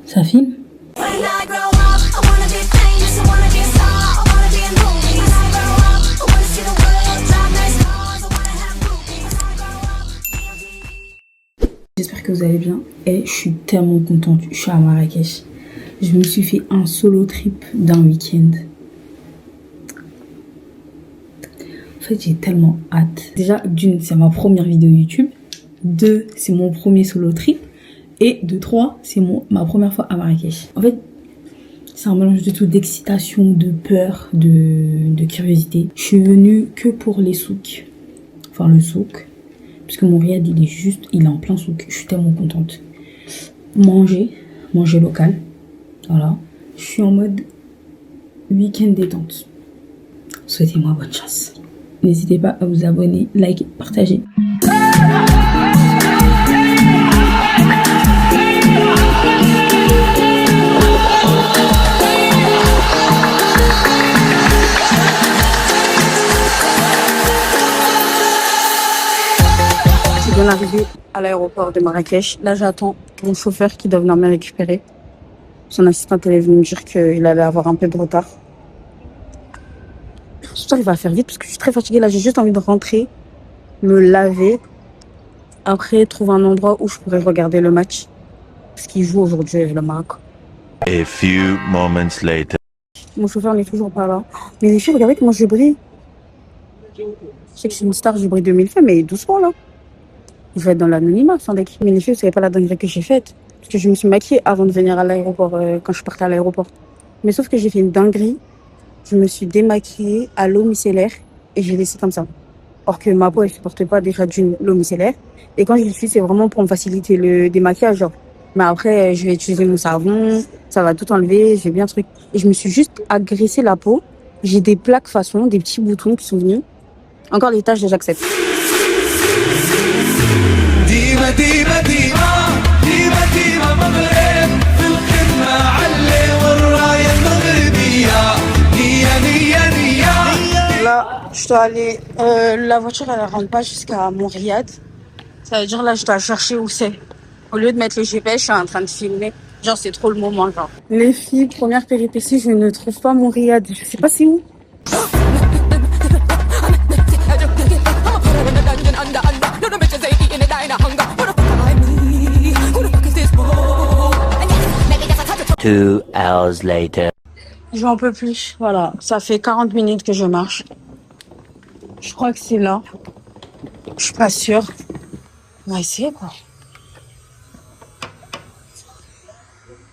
Ça filme? J'espère que vous allez bien et je suis tellement contente. Je suis à Marrakech. Je me suis fait un solo trip d'un week-end. En fait, j'ai tellement hâte. Déjà, d'une, c'est ma première vidéo YouTube. Deux, c'est mon premier solo trip. Et de trois, c'est ma première fois à Marrakech. En fait, c'est un mélange de tout, d'excitation, de peur, de curiosité. Je suis venue que pour les souks. Enfin, le souk. Parce que mon riad, il est en plein souk. Je suis tellement contente. Manger local. Voilà. Je suis en mode week-end détente. Souhaitez-moi bonne chance. N'hésitez pas à vous abonner, liker, partager. Je viens d'arriver à l'aéroport de Marrakech. Là, j'attends mon chauffeur qui doit venir me récupérer. Son assistante, elle est venue me dire qu'il allait avoir un peu de retard. J'espère qu'il va faire vite parce que je suis très fatiguée. Là, j'ai juste envie de rentrer, me laver. Après, trouver un endroit où je pourrais regarder le match. Parce qu'il joue aujourd'hui avec le Maroc. A few moments later. Mon chauffeur n'est toujours pas là. Mais les filles, regardez comment je brille. Je sais que je suis une star, je brille 2000 fois, mais doucement là. Je vais être dans l'anonymat sans deck. Mais les filles, vous savez pas la dinguerie que j'ai faite. Parce que je me suis maquillée avant de venir à l'aéroport, quand je partais à l'aéroport. Mais sauf que j'ai fait une dinguerie. Je me suis démaquillée à l'eau micellaire et j'ai laissé comme ça. Or que ma peau, elle supporte pas déjà d'une l'eau micellaire. Et quand je le suis, c'est vraiment pour me faciliter le démaquillage. Genre. Mais après, je vais utiliser mon savon, ça va tout enlever, j'ai bien truc. Et je me suis juste agressé la peau. J'ai des plaques façon, des petits boutons qui sont venus. Encore des taches, j'accepte. Là, je dois aller. La voiture, elle ne rentre pas jusqu'à Montréal. Ça veut dire là, je dois chercher où c'est. Au lieu de mettre le GPS, je suis en train de filmer. Genre, c'est trop le moment, genre. Les filles, première péripétie, je ne trouve pas Montréal. Je sais pas c'est où. Two hours later. J'en peux plus. Voilà, ça fait 40 minutes que je marche. Je crois que c'est là. Je suis pas sûre. On va essayer, quoi.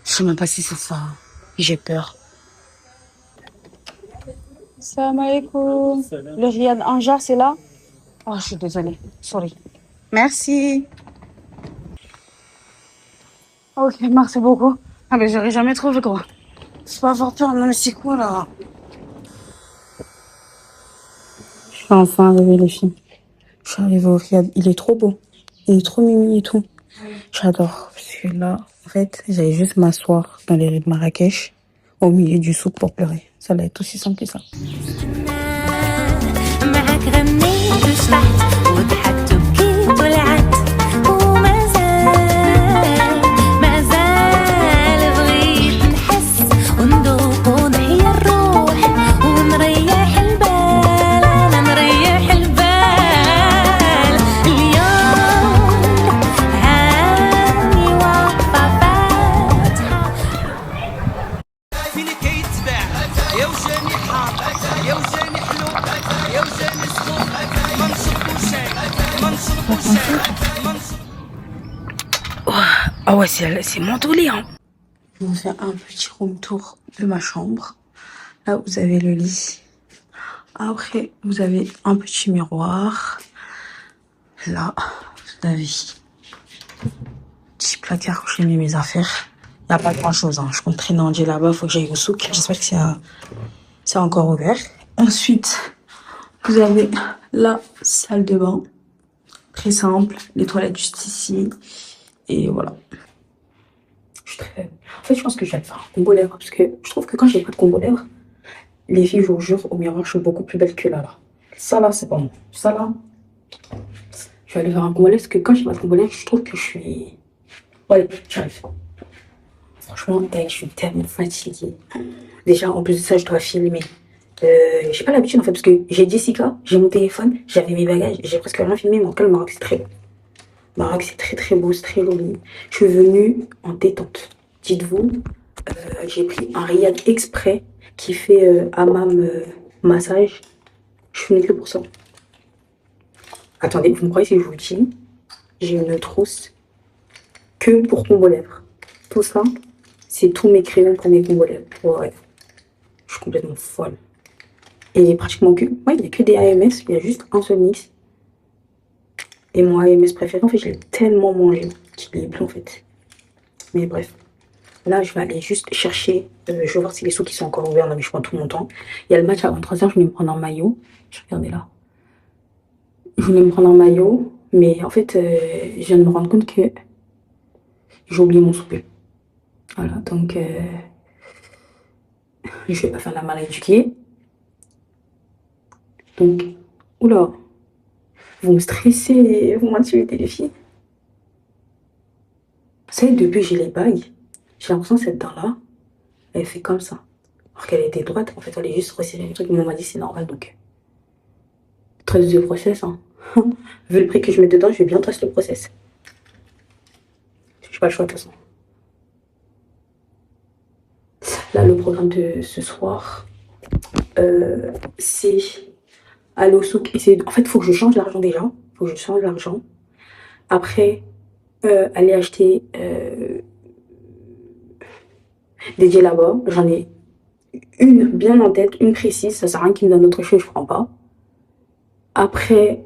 Je sais même pas si c'est ça. J'ai peur. Salam alaikum. Le Riad Anjar, c'est là? Oh, je suis désolée. Sorry. Merci. Ok, merci beaucoup. Ah, mais j'aurais jamais trouvé, quoi. C'est pas avoir peur, non, mais c'est quoi, là? Je suis enfin arrivée, les filles. Je suis arrivée au Riad. Il est trop beau. Il est trop mimi et tout. J'adore. Parce que là, en fait, j'allais juste m'asseoir dans les rues de Marrakech, au milieu du souk pour pleurer. Ça allait être aussi simple que ça. Ah ouais, c'est mentholé, hein. Je vous fais un petit room tour de ma chambre. Là, vous avez le lit. Après, vous avez un petit miroir. Là, vous avez petit placard où j'ai mis mes affaires. Il n'y a pas grand chose, hein. Je compte traîner en Dieu là-bas, il faut que j'aille au souk. J'espère que c'est encore ouvert. Ensuite, vous avez la salle de bain. Très simple. Les toilettes juste ici. Et voilà. En fait, je pense que je vais faire un combo lèvres. Parce que je trouve que quand j'ai pas de combo lèvres, les filles, je vous jure, au miroir, je suis beaucoup plus belle que là. Ça là, c'est pas bon. Ça là, je vais aller faire un combo lèvres. Parce que quand j'ai pas de combo lèvres, je trouve que je suis... Ouais, j'arrive. Franchement, je suis tellement fatiguée. Déjà, en plus de ça, je dois filmer. J'ai pas l'habitude en fait, parce que j'ai Jessica, j'ai mon téléphone, j'avais mes bagages, j'ai presque rien filmé, mais en tout cas, le Maroc, c'est très beau. Le Maroc, c'est très très beau, c'est très joli. Je suis venue en détente. Dites-vous, j'ai pris un riad exprès qui fait hammam massage. Je suis venue que pour ça. Attendez, vous me croyez si je vous dis, j'ai une trousse que pour combo lèvres. Tout ça, c'est tous mes crayons pour mes combos lèvres. Ouais, je suis complètement folle. Et il est pratiquement que, ouais, il n'y a que des AMS, il y a juste un seul mix. Et mon AMS préféré, en fait, je l'ai tellement mangé qu'il est plus en fait. Mais bref. Là, je vais aller juste chercher. Je vais voir si les sous qui sont encore ouverts. Non, mais je prends tout mon temps. Il y a le match à 23h. Je voulais me prendre un maillot. Regardez là. Je voulais me prendre un maillot. Mais en fait, je viens de me rendre compte que j'ai oublié mon souper. Voilà. Donc, je vais pas faire la mal éduquée. Donc, oula. Vous me stressez. Vous m'intimidez, les filles. Vous savez, depuis que j'ai les bagues, j'ai l'impression que cette dent-là, elle fait comme ça. Alors qu'elle était droite, en fait, elle est juste resserrée. Le truc, on m'a dit c'est normal, donc. Trace de process, hein. Vu le prix que je mets dedans, je vais bien tracer le process. J'ai pas le choix, de toute façon. Là, le programme de ce soir, c'est aller au souk. En fait, il faut que je change l'argent déjà. Il faut que je change l'argent. Après, aller acheter des djellabas. J'en ai une bien en tête, une précise. Ça sert à rien qu'il me donne autre chose, je prends pas. Après,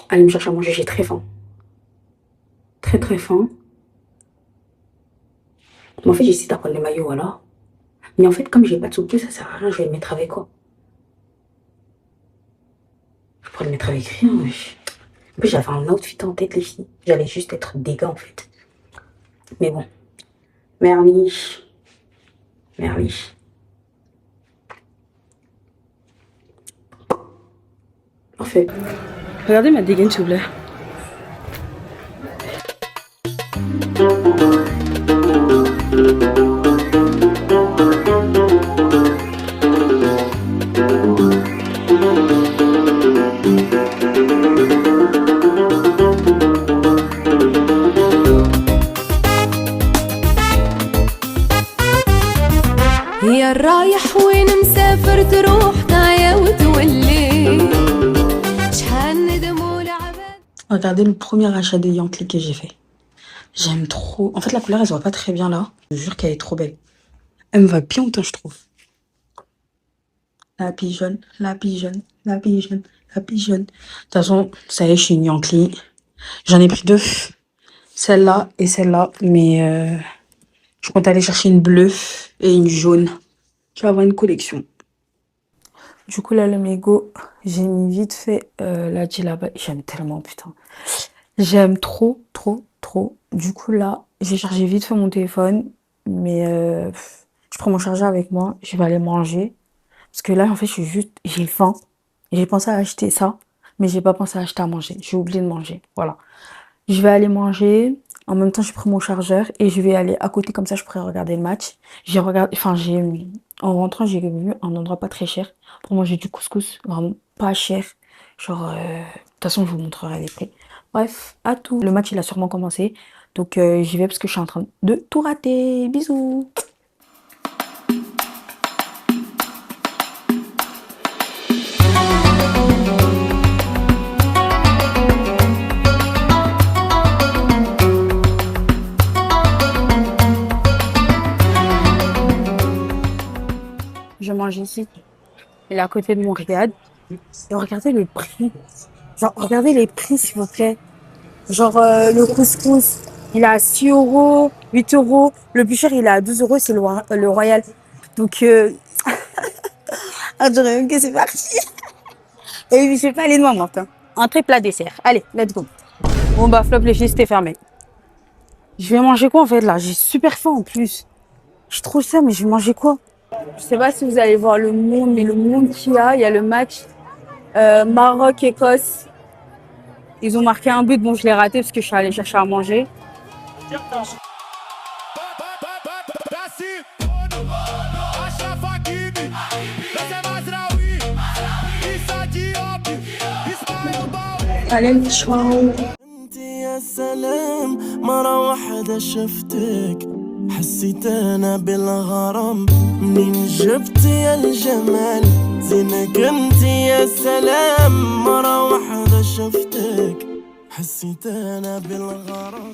aller me chercher à manger, j'ai très faim. Très très faim. Mais en fait, j'essaie d'apprendre le maillot, voilà. Mais en fait, comme j'ai pas de soupe, ça sert à rien, je vais le mettre avec quoi? Je pourrais le mettre avec rien, wesh. En plus, j'avais un outfit en tête, les filles. J'allais juste être dégâts, en fait. Mais bon. Merlich. Merlich. Parfait. Regardez ma dégaine, s'il vous plaît. يا رايح وين مسافر تروح تعيا وتولي شحال ندموا لعباد. Regardez le premier achat de Yankee que j'ai fait. J'aime trop. En fait, la couleur, elle se voit pas très bien là. Je jure qu'elle est trop belle. Elle me va bien autant, je trouve. La pigeonne, la pigeonne, la pigeonne, la pigeonne. De toute façon, ça y est, je suis une Yankee. J'en ai pris deux. Celle-là et celle-là. Mais je compte aller chercher une bleue et une jaune. Je vais avoir une collection. Du coup, là, le mégot, j'ai mis vite fait la djellaba. J'aime tellement, putain. J'aime trop, trop, trop. Du coup, là, j'ai chargé vite fait mon téléphone. Mais je prends mon chargeur avec moi. Je vais aller manger. Parce que là, en fait, j'ai faim. J'ai pensé à acheter ça. Mais j'ai pas pensé à acheter à manger. J'ai oublié de manger. Voilà. Je vais aller manger. En même temps, je prends mon chargeur. Et je vais aller à côté. Comme ça, je pourrais regarder le match. En rentrant, j'ai vu un endroit pas très cher pour manger du couscous, vraiment pas cher. Genre, de toute façon, je vous montrerai les prix. Bref, à tout. Le match, il a sûrement commencé. Donc, j'y vais parce que je suis en train de tout rater. Bisous. Je mange ici. Il est à côté de mon riad. Et regardez le prix. Genre, regardez les prix, s'il vous plaît. Genre, le couscous, il est à 6 euros, 8 euros. Le plus cher, il est à 12 euros, c'est le Royal. Donc, ah, j'aurais même que c'est parti. Et puis, je sais pas aller loin, maintenant. Entrée, plat, dessert. Allez, let's go. Bon, bah, flop, les filles, c'était fermé. Je vais manger quoi, en fait, là? J'ai super faim, en plus. J'ai trop ça, mais je vais manger quoi? Je sais pas si vous allez voir le monde, mais le monde qu'il y a le match Maroc-Écosse. Ils ont marqué un but, bon je l'ai raté parce que je suis allée chercher à manger. Allez, ciao. يا سلام مرة واحدة شفتك حسيت أنا بالغرام منين جبت يا الجمال زينك انت يا سلام مرة واحدة شفتك حسيت أنا بالغرام.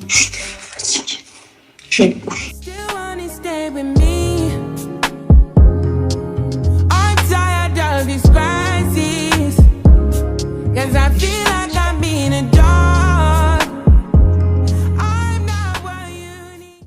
Still wanna stay with me. I'm tired of these crises 'cause I feel like I'm being a dog. I'm not what you need.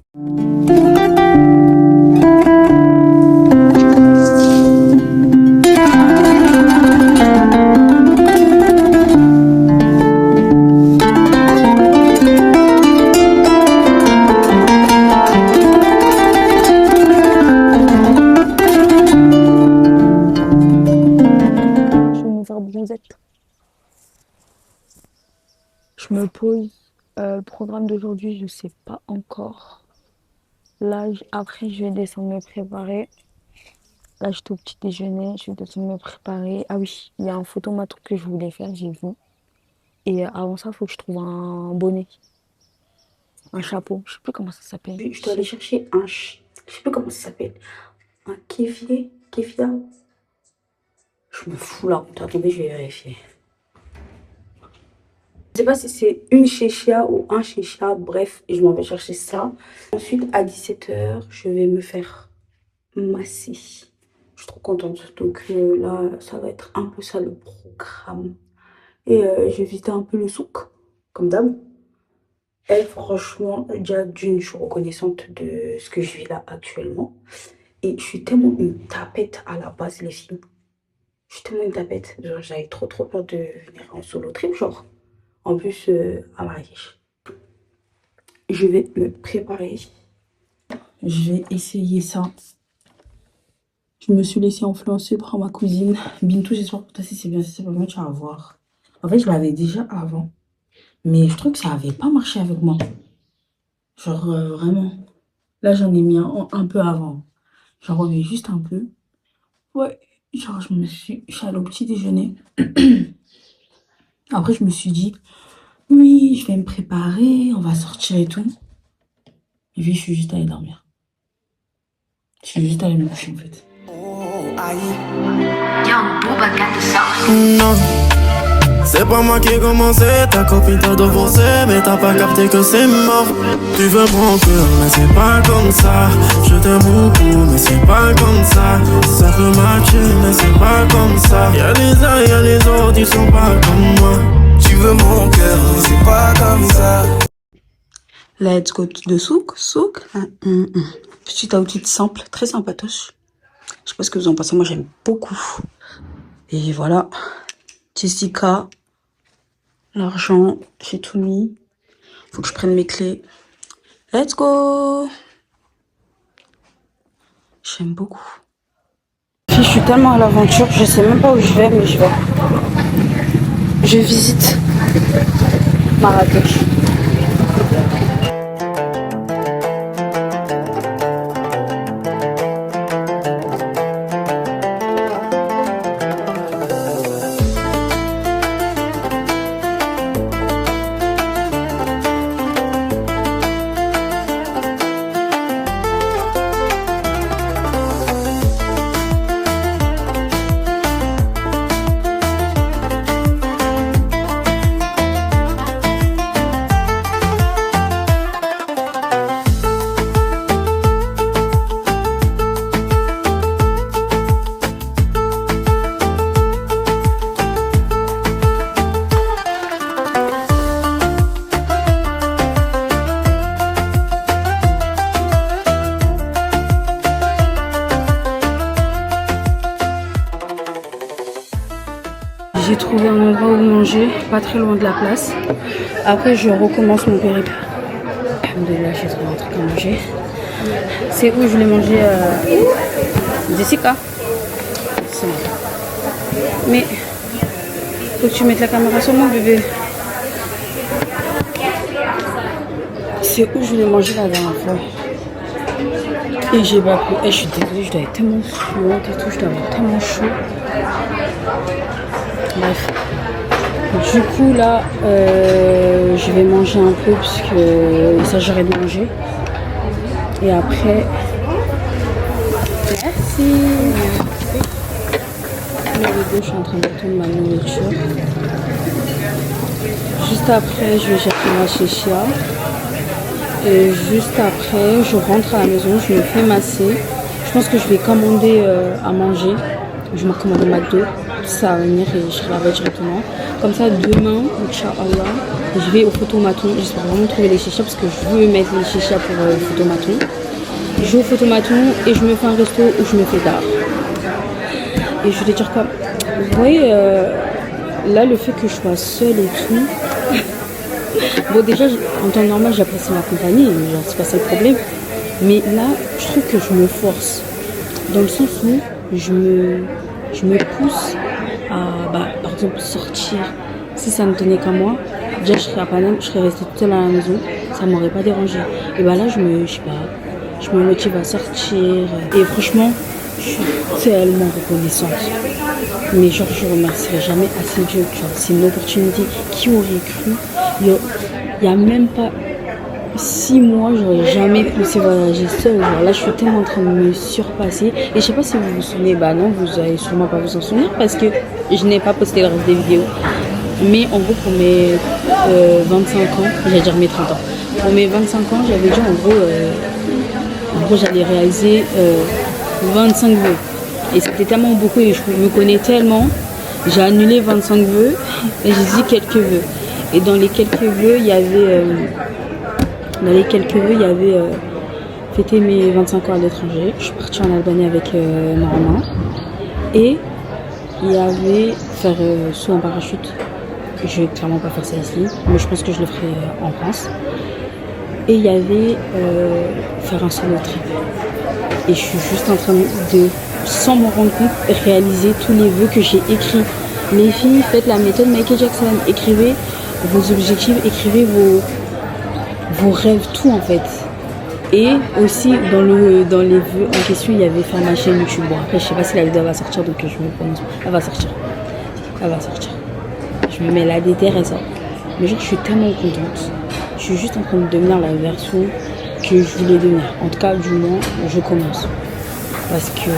Je me pose. Le programme d'aujourd'hui, je sais pas encore. Là, après, je vais descendre me préparer. Là, j'étais au petit déjeuner. Je vais descendre me préparer. Ah oui, il y a un photomaton que je voulais faire, j'ai vu. Et avant ça, il faut que je trouve un bonnet. Un chapeau. Je sais plus comment ça s'appelle. Je dois aller chercher un... Je sais plus comment ça s'appelle. Un kéfier. Kéfia. Je me fous là. Attendez, je vais vérifier. Je sais pas si c'est une chéchia ou un chéchia. Bref, je m'en vais chercher ça. Ensuite, à 17h, je vais me faire masser. Je suis trop contente. Donc là, ça va être un peu ça le programme. Et je vais visiter un peu le souk, comme d'hab. Et franchement, déjà d'une, je suis reconnaissante de ce que je vis là actuellement. Et je suis tellement une tapette à la base, les filles. Je suis tellement une tapette. Genre, j'avais trop peur de venir en solo trip, genre. En plus, à Marrakech. Je vais me préparer. Je vais essayer ça. Je me suis laissée influencer par ma cousine. Bintou, j'espère que toi, si c'est bien, si c'est pas bien, tu vas voir. En fait, je l'avais déjà avant. Mais je trouve que ça avait pas marché avec moi. Genre, vraiment. Là, j'en ai mis un peu avant. J'en remets juste un peu. Ouais, genre, je suis allée au petit déjeuner. Après, je me suis dit, oui, je vais me préparer, on va sortir et tout. Et puis, je suis juste allée dormir. Je suis juste allée me coucher, en fait. Non, c'est pas moi qui ai commencé, ta copine t'a divorcé, mais t'as pas capté que c'est mort. Tu veux mon cœur, mais c'est pas comme ça. Je t'aime beaucoup, mais c'est pas comme ça. Ça peut matcher, mais c'est pas comme ça. Y'a les uns, y'a les autres, ils sont pas comme moi. Tu veux mon cœur, mais c'est pas comme ça. Let's go de souk. Petit outfit simple, très sympatoche. Je sais pas ce que vous en pensez, moi j'aime beaucoup. Et voilà, Jessica, l'argent, j'ai tout mis. Faut que je prenne mes clés. Let's go. J'aime beaucoup. Je suis tellement à l'aventure, je sais même pas où je vais, mais je vais. Je visite Marrakech. J'ai trouvé un endroit où manger, pas très loin de la place. Après, je recommence mon périple. Alhamdoulilah, j'ai trouvé un truc à manger. C'est où je voulais manger Jessica. Mais faut que tu mettes la caméra sur moi, bébé. sais où je voulais manger la dernière fois. Et j'ai pas pu. Je suis désolée, je dois être tellement fluente et tout, je dois avoir tellement chaud. Bref. Du coup là, je vais manger un peu puisque il s'agirait de manger. Et après, merci. Là, je suis en train d'attendre ma nourriture. Juste après, je vais chercher ma chicha. Et juste après, je rentre à la maison, je me fais masser. Je pense que je vais commander à manger. Je vais me commander McDo. Ça va venir et je serai là-bas directement. Comme ça, demain, Inch'Allah, je vais au photomaton. J'espère vraiment trouver les chichas parce que je veux mettre les chichas pour le photomaton. Je vais au photomaton et je me fais un resto où je me fais d'art. Et je voulais dire quoi? Vous voyez, là, le fait que je sois seule et tout. Bon, déjà, en temps normal, j'apprécie ma compagnie, genre, c'est pas ça le problème. Mais là, je trouve que je me force. Dans le sens où je me pousse à, par exemple, sortir. Si ça ne tenait qu'à moi, déjà, je serais à Paname, je serais restée toute seule à la maison, ça m'aurait pas dérangé. Et là, je me motive à sortir. Et franchement, je suis tellement reconnaissante. Mais genre, je remercierai jamais assez Dieu. C'est une opportunité. Qui aurait cru? Il y a même pas 6 mois, j'aurais jamais pensé voyager seule. Genre là, je suis tellement en train de me surpasser. Et je sais pas si vous vous souvenez, non, vous allez sûrement pas vous en souvenir parce que je n'ai pas posté le reste des vidéos. Mais en gros, pour mes 25 ans, j'allais dire mes 30 ans. Pour mes 25 ans, j'avais dit en gros, j'allais réaliser 25 vœux. Et c'était tellement beaucoup et je me connais tellement. J'ai annulé 25 vœux et j'ai dit quelques vœux. Et dans les quelques vœux, il y avait fêter mes 25 ans à l'étranger. Je suis partie en Albanie avec ma maman. Et il y avait faire saut en parachute. Je vais clairement pas faire ça ici, mais je pense que je le ferai en France. Et il y avait faire un solo trip. Et je suis juste en train de, sans m'en rendre compte, réaliser tous les vœux que j'ai écrits. Les filles, faites la méthode Michael Jackson. Écrivez vos objectifs, écrivez vos rêves, tout en fait. Et aussi dans les vœux en question, il y avait faire ma chaîne YouTube. Bon, après, je sais pas si la vidéo va sortir, donc je me prononce. Elle va sortir. Je me mets la déterre et ça. Mais genre, je suis tellement contente. Je suis juste en train de devenir la version que je voulais devenir. En tout cas, du moins, je commence. Parce que,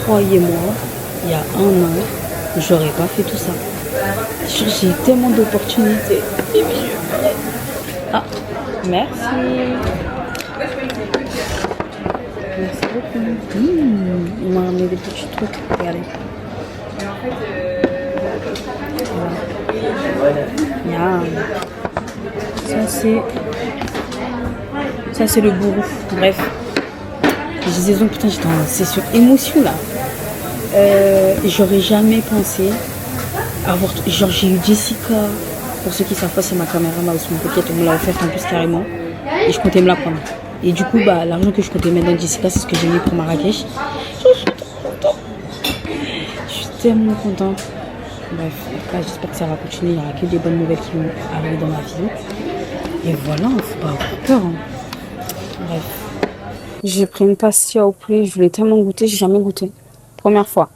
croyez-moi, il y a 1 an, j'aurais pas fait tout ça. J'ai tellement d'opportunités. Ah, merci. Merci beaucoup. Il m'a ramené des petits trucs. Regardez. Voilà. Ça c'est le gourou. Bref. Je disais donc putain, j'étais en session émotion là. J'aurais jamais pensé avoir. Genre j'ai eu Jessica. Pour ceux qui savent pas, c'est ma caméra, ma Osmo Pocket, on me l'a offerte en plus carrément. Et je comptais me la prendre. Et du coup, l'argent que je comptais mettre dans Jessica, c'est ce que j'ai mis pour Marrakech. Je suis trop contente. Je suis tellement contente. Bref, là, j'espère que ça va continuer. Il n'y aura que des bonnes nouvelles qui vont arriver dans ma vie. Et voilà, il ne faut pas avoir peur. Hein. Bref. J'ai pris une pastilla au poulet. Je voulais tellement goûter. J'ai jamais goûté. Première fois.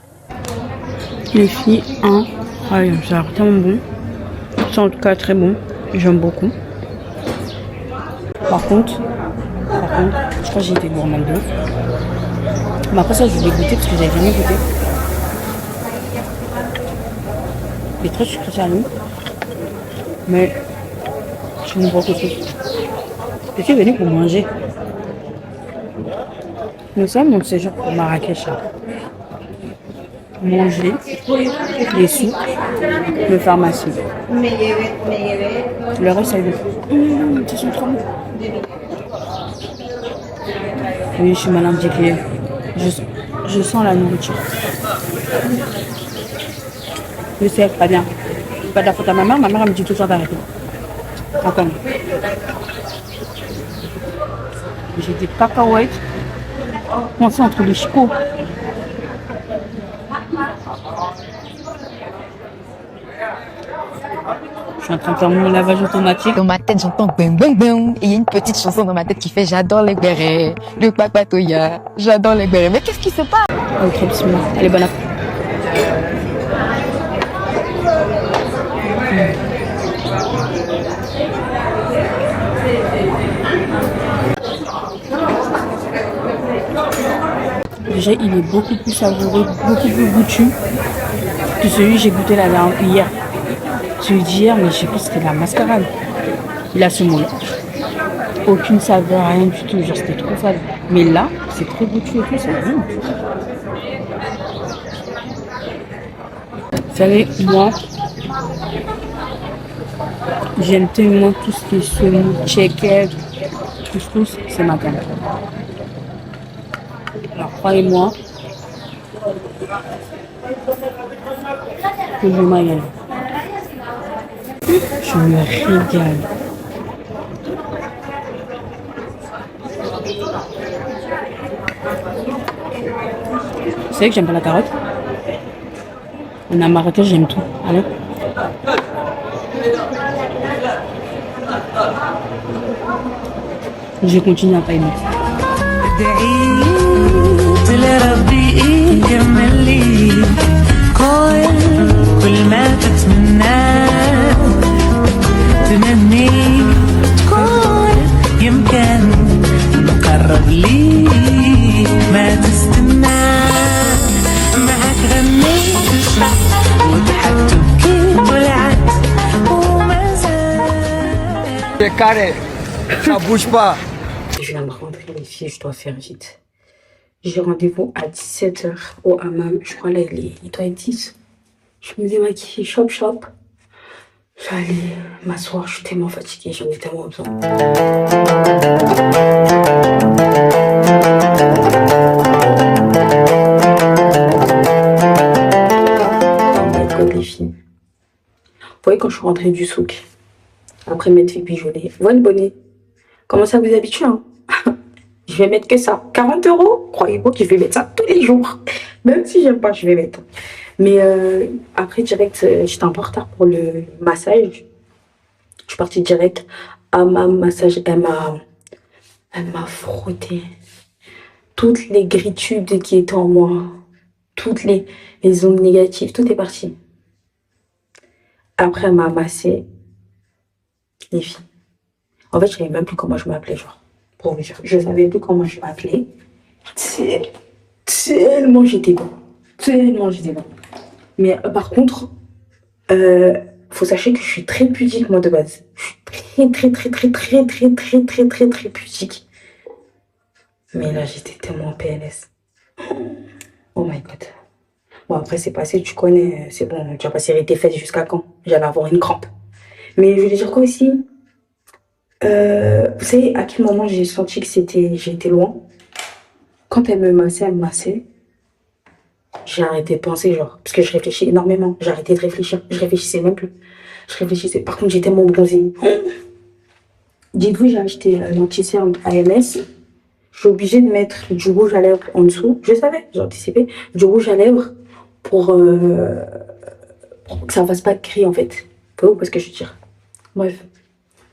Les filles, ça a l'air tellement bon. C'est en tout cas très bon. J'aime beaucoup. Par contre, je crois que j'ai été gourmande d'eau. Mais après ça, je voulais goûter parce que j'avais jamais goûté. Il est très sucré salé. Mais je ne vois que tout. Je suis venue pour manger. Nous sommes mon séjour pour Marrakech. Là. Manger, les soupes, le pharmacie. Le reste, ça y est. Ça sent trop bon. Oui, je suis mal indiquée. Je sens la nourriture. Je sais, pas bien. Pas de la faute à ma mère. Ma mère, elle me dit tout le temps d'arrêter. Attends. J'ai des cacahuètes. Coincées entre les chicots. Je suis en train de faire mon lavage automatique. Dans ma tête, j'entends bang bang bang. Et il y a une petite chanson dans ma tête qui fait j'adore les bérets, le papatoya, j'adore les bérets. Mais qu'est-ce qui se passe? Ok, bismillah. Allez, bon appétit. Déjà, il est beaucoup plus savoureux, beaucoup plus goûtu que celui que j'ai goûté hier. Celui d'hier, mais je sais pas, c'était de la mascarade. Il a ce mot-là. Aucune saveur, rien du tout. Genre, c'était trop fade. Mais là, c'est très goûtu et tout, c'est bon. Vous savez, moi, j'aime tellement tout ce qui est semoule, checker, couscous, c'est ma gamme. Alors, croyez-moi, que je m'égale. Je me régale. Vous savez que j'aime pas la carotte? On a Marrakech, j'aime tout. Allez. Je continue à pas aimer. كل ما تتمناه تمني تكون يمكن مقرب لي ما تستنى معك غنيت الشمس وضحكت وبكيت طلعت وما زال C'est carré, ça bouge pas. Je viens de rentrer ici, je dois faire vite. J'ai rendez-vous à 17h au hammam. Je crois là, il doit être 10. Je me démaquille, chop. Je vais aller m'asseoir, je suis tellement fatiguée, j'en ai tellement besoin. Oh my god, les filles. Vous voyez, quand je suis rentrée du souk, après m'être fait pigeonner, voilà le bonnet. Comment ça vous habitue, hein? Je vais mettre que ça. 40 €, croyez-moi que je vais mettre ça tous les jours. Même si j'aime pas, je vais mettre. Mais après, direct, j'étais un peu en retard pour le massage. Je suis partie direct à ma massage. Elle m'a frotté toutes les gritudes qui étaient en moi. Toutes les ondes négatives. Tout est parti. Après, elle m'a massé. Les filles. En fait, je savais même plus comment je m'appelais, genre. Pour vous dire, je savais plus comment je m'appelais. Tellement j'étais bon. Mais par contre, faut sachez que je suis très pudique, moi, de base. Je suis très pudique. Mais là, j'étais tellement en PLS. Oh my god. Bon, après, c'est passé, tu connais, c'est bon. Tu vas pas serrer tes fesses jusqu'à quand? J'allais avoir une crampe. Mais je voulais dire quoi aussi? Vous savez à quel moment j'ai senti que j'étais loin? Quand elle me massait, j'ai arrêté de penser, genre, parce que je réfléchis énormément. J'ai arrêté de réfléchir, je réfléchissais même plus. Par contre, j'ai tellement bronzé. Dites-vous, j'ai acheté l'anti-cerne AMS. Je suis obligée de mettre du rouge à lèvres en dessous. Je savais, j'ai anticipé. Du rouge à lèvres pour que ça ne fasse pas de cri, en fait. Vous voyez ce que je veux dire? Bref.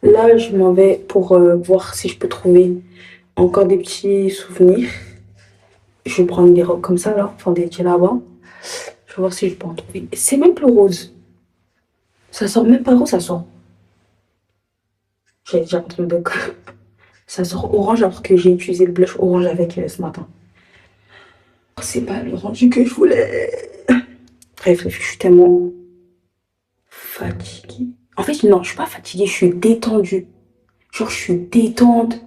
Là, je m'en vais pour voir si je peux trouver encore des petits souvenirs. Je vais prendre des robes comme ça, là, enfin des djellabas. Je vais voir si je peux en trouver. C'est même plus rose. Ça sort même pas rose, ça sort. J'allais déjà un truc de... Ça sort orange alors que j'ai utilisé le blush orange avec ce matin. C'est pas le rendu que je voulais. Bref, je suis tellement fatiguée. En fait, non, je suis pas fatiguée, je suis détendue. Genre, je suis détente.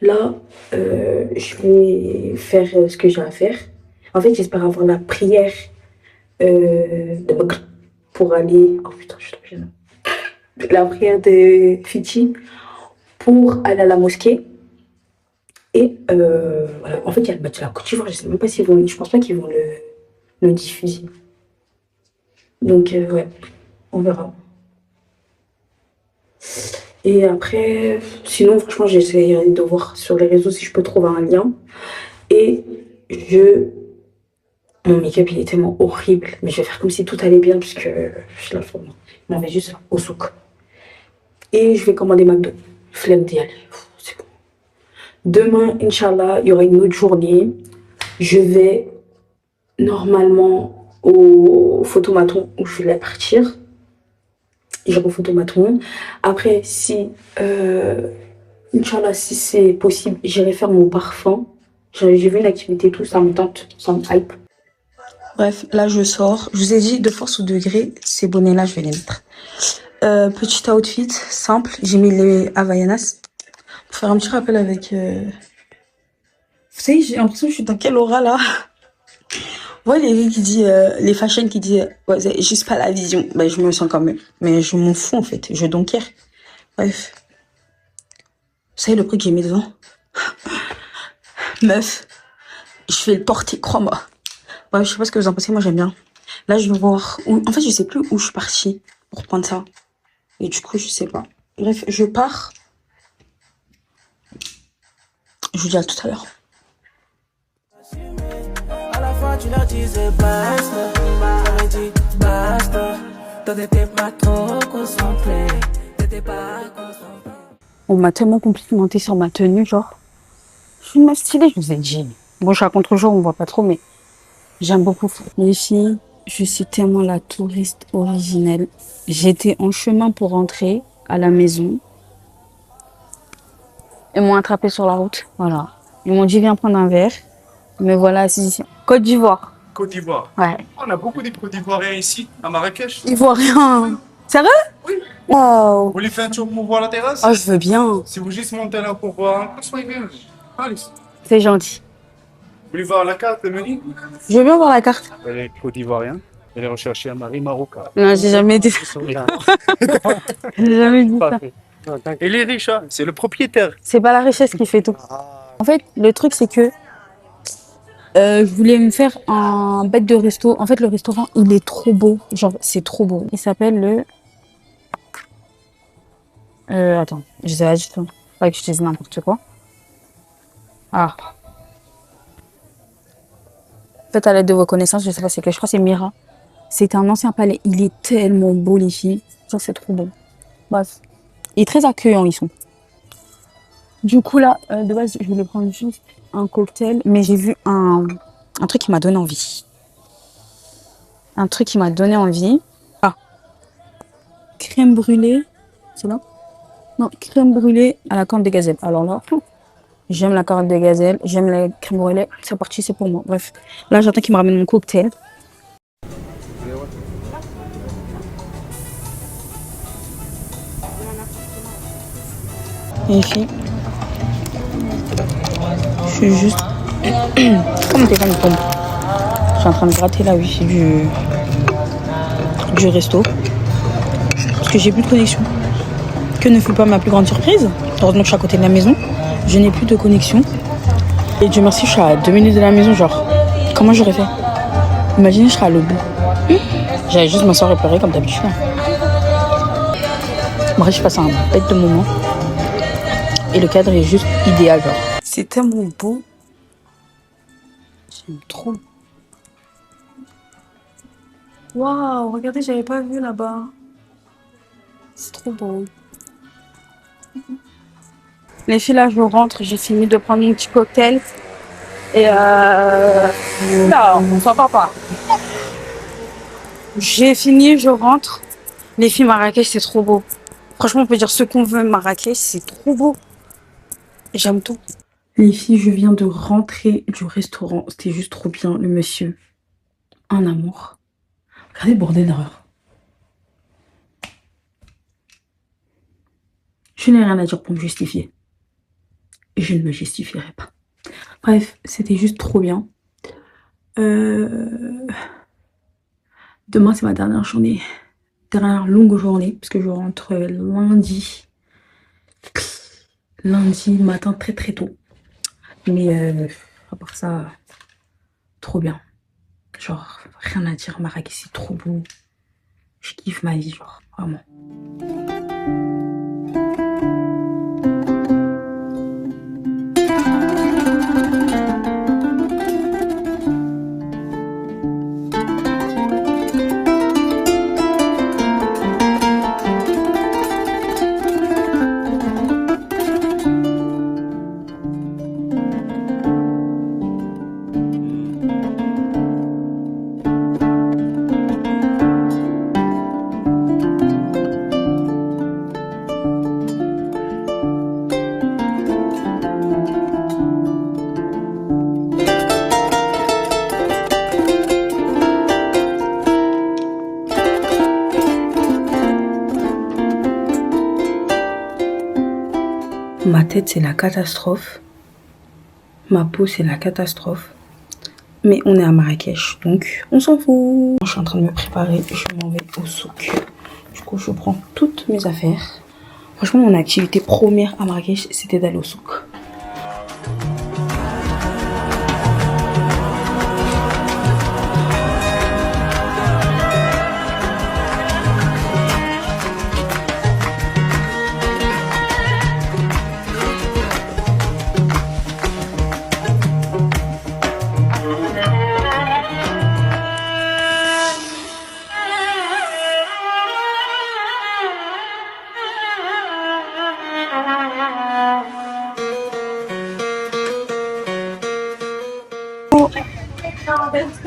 Là, je vais faire ce que j'ai à faire. En fait, j'espère avoir la prière de Maghreb pour aller... Oh putain, je suis trop gênée. La prière de Fiti pour aller à la mosquée. Et voilà. En fait, il y a le match de la Côte d'Ivoire. Je sais même pas s'ils vont... Je pense pas qu'ils vont le diffuser. Donc, ouais, on verra. Et après, sinon, franchement, j'essaierai de voir sur les réseaux si je peux trouver un lien. Et mon make-up, il est tellement horrible. Mais je vais faire comme si tout allait bien, puisque je suis la forme. Je m'en vais juste au souk. et je vais commander McDo. Flemme d'y aller. C'est bon. Demain, Inch'Allah, il y aura une autre journée. Je vais normalement au photomaton où je vais partir. J'irai au photomaton. Après, si, Inch'Allah, si c'est possible, j'irai faire mon parfum. J'ai vu une activité et tout, ça me tente, ça me hype. Bref, là je sors. Je vous ai dit, de force au degré, ces bonnets-là, je vais les mettre. Petit outfit simple. J'ai mis les Havaianas pour faire un petit rappel avec... Vous savez, j'ai l'impression que je suis dans quelle aura là? Ouais, les qui dit, les fashion qui disent, ouais, c'est juste pas la vision. Ben, je me sens quand même. Mais je m'en fous en fait. Je don't care. Bref. Vous savez le prix que j'ai mis devant? Meuf, je vais le porter, crois-moi. Ouais, je sais pas ce que vous en pensez, moi j'aime bien. Là, je vais voir où... En fait, je sais plus où je suis partie pour prendre ça. Et du coup, je sais pas. Bref, je pars. Je vous dis à tout à l'heure. À la fin, tu leur disais basta. J'avais dit basta. Toi, t'étais pas trop concentré. T'étais pas concentré. On m'a tellement complimenté sur ma tenue, genre. Je suis une meuf stylée, je vous ai dit. Bon, je suis à contre-jour, on voit pas trop, mais j'aime beaucoup. Les filles, je suis tellement la touriste originelle. J'étais en chemin pour rentrer à la maison. Ils m'ont attrapé sur la route, voilà. Ils m'ont dit, viens prendre un verre. Mais voilà, assis ici. Côte d'Ivoire. Côte d'Ivoire. Ouais. On a beaucoup de Côte d'Ivoiriens ici, à Marrakech. Ivoirien. Sérieux? Oui. Waouh. Vous voulez faire un tour pour voir la terrasse? Oh, je veux bien. Si vous juste montez là pour voir, soyez bien. Allez. C'est gentil. Vous voulez voir la carte de menu? Je veux bien voir la carte. Elle est Côte d'Ivoirien. Elle est recherchée à Marie Marocain. Non, j'ai jamais dit ça. J'ai jamais dit ça. Parfait. Il est riche, hein? C'est le propriétaire. C'est pas la richesse qui fait tout. En fait, le truc, c'est que je voulais me faire un bête de resto. En fait, le restaurant, il est trop beau. Genre, c'est trop beau. Il s'appelle le... attends, je sais pas du tout. Pas que je dise n'importe quoi. Ah. En fait, à l'aide de vos connaissances, je sais pas c'est que je crois que c'est Mira. C'est un ancien palais. Il est tellement beau, les filles. Genre, c'est trop beau. Bref. Il est très accueillant, ils sont. Du coup, là, de base, je voulais prendre juste un cocktail, mais j'ai vu un truc qui m'a donné envie. Un truc qui m'a donné envie. Ah. Crème brûlée. C'est là? Non, crème brûlée à la corne de gazelle. Alors là, j'aime la corne de gazelle, j'aime la crème brûlée. C'est parti, c'est pour moi. Bref, là, j'attends qu'il me ramène mon cocktail. Et ici, je suis juste comme t'es comme tombe. Je suis en train de gratter la wifi du resto parce que j'ai plus de connexion. Que ne fut pas ma plus grande surprise. Heureusement que je suis à côté de la maison. Je n'ai plus de connexion. Et Dieu merci, je suis à 2 minutes de la maison. Genre, comment j'aurais fait? Imaginez, je serais à l'autre bout. J'allais juste m'asseoir et pleurer comme d'habitude. Bref, je passe un bête de moment. Et le cadre est juste idéal, genre. C'est tellement beau. J'aime trop. Waouh, regardez, j'avais pas vu là-bas. C'est trop beau. Les filles, là, je rentre. J'ai fini de prendre mon petit cocktail. Et là, on s'en parle pas. J'ai fini, je rentre. Les filles, Marrakech, c'est trop beau. Franchement, on peut dire ce qu'on veut, Marrakech, c'est trop beau. J'aime tout. Les filles, je viens de rentrer du restaurant. C'était juste trop bien, le monsieur. Un amour. Regardez le bordel d'erreur. Je n'ai rien à dire pour me justifier. Et je ne me justifierai pas. Bref, c'était juste trop bien. Demain, c'est ma dernière journée. Dernière longue journée. Parce que je rentre lundi. Lundi matin très très tôt. Mais à part ça, trop bien. Genre, rien à dire. Marrakech, c'est trop beau. Je kiffe ma vie, genre, vraiment. tête, c'est la catastrophe. Ma peau, c'est la catastrophe. Mais on est à Marrakech, donc on s'en fout. Je suis en train de me préparer, je m'en vais au souk. Du coup, je prends toutes mes affaires. Franchement, mon activité première à Marrakech, c'était d'aller au souk.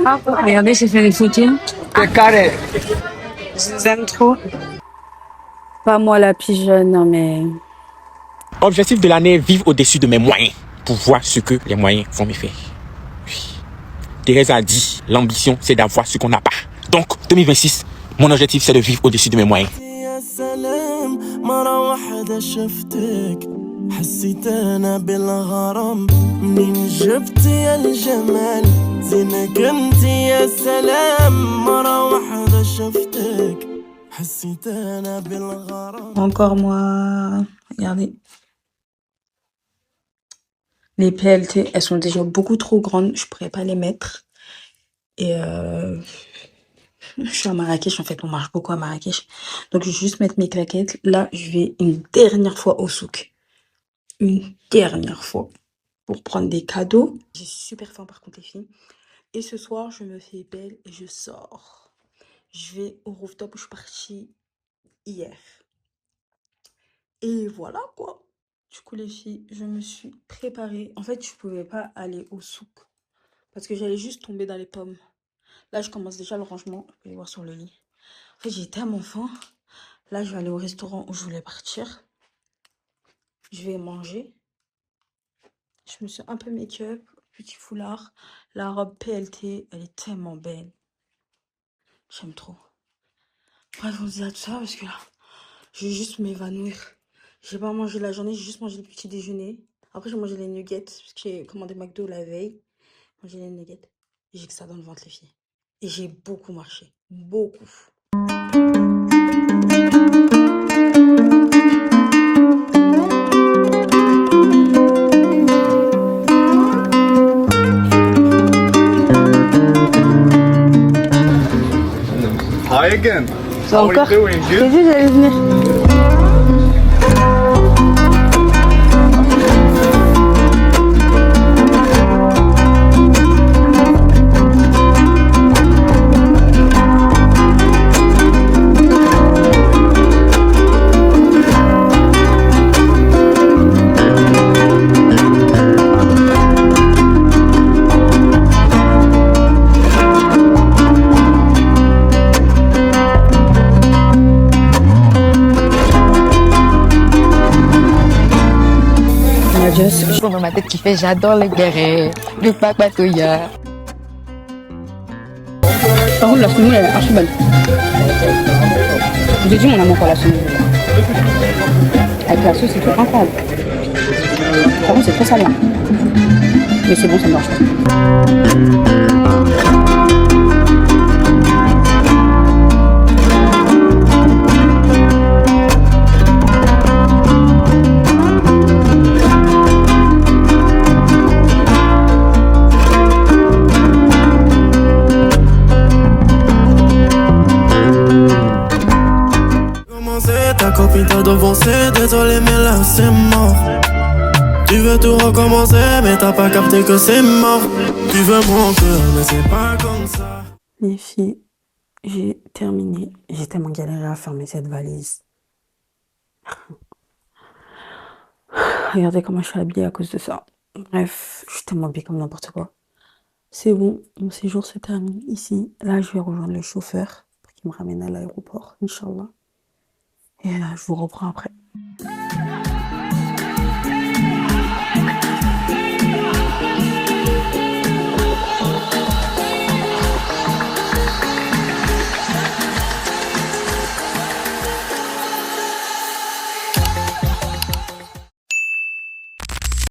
Ah, regardez, j'ai fait des photos. C'est carré. Je vous aime trop. Pas moi la pigeonne, non mais... Objectif de l'année, vivre au-dessus de mes moyens pour voir ce que les moyens vont me faire. Oui. Thérèse a dit, l'ambition, c'est d'avoir ce qu'on n'a pas. Donc, 2026, mon objectif, c'est de vivre au-dessus de mes moyens. حسيت انا بالغرام منين جبتي الجمال زينك انت يا سلام مرة واحدة شفتك حسيت انا بالغرام. Encore moi, regardez. Les PLT, elles sont déjà beaucoup trop grandes, je pourrais pas les mettre. Et je suis à Marrakech, en fait, on marche beaucoup à Marrakech. Donc je vais juste mettre mes claquettes. Là, je vais une dernière fois au souk. Une dernière fois pour prendre des cadeaux. J'ai super faim par contre les filles. Et ce soir, je me fais belle et je sors. Je vais au rooftop où je suis partie hier. Et voilà quoi. Du coup les filles, je me suis préparée. En fait, je pouvais pas aller au souk parce que j'allais juste tomber dans les pommes. Là, je commence déjà le rangement. Vous pouvez voir sur le lit. En fait, j'ai tellement faim. Là, je vais aller au restaurant où je voulais partir. Je vais manger. Je me suis un peu make-up, petit foulard. La robe PLT, elle est tellement belle. J'aime trop. Bref, on se dit à tout ça parce que là, je vais juste m'évanouir. J'ai pas mangé la journée, j'ai juste mangé le petit déjeuner. Après, j'ai mangé les nuggets parce que j'ai commandé McDo la veille. J'ai les nuggets. Et j'ai que ça dans le ventre, les filles. Et j'ai beaucoup marché. Beaucoup. Hi again. Ça How are encore you doing? J'ai Good? dit j'allais venir. Son dans ma tête qui fait j'adore les bérets, le papatoya. Par contre, la semoule, elle est archi bonne. Je vous ai dit, mon amour pour la semoule. Avec la sauce, c'est tout incroyable. Par contre, c'est très salé. Mais c'est bon, ça me marche pas. Ta copine t'a devancé, désolé mais là c'est mort. Tu veux tout recommencer mais t'as pas capté que c'est mort. Tu veux mon cœur mais c'est pas comme ça. Les filles, j'ai terminé. J'ai tellement galéré à fermer cette valise. Regardez comment je suis habillée à cause de ça. Bref, je suis tellement habillée comme n'importe quoi. C'est bon, mon séjour se termine ici. Là, je vais rejoindre le chauffeur pour qu'il me ramène à l'aéroport, Inch'Allah. Et là, je vous reprends après.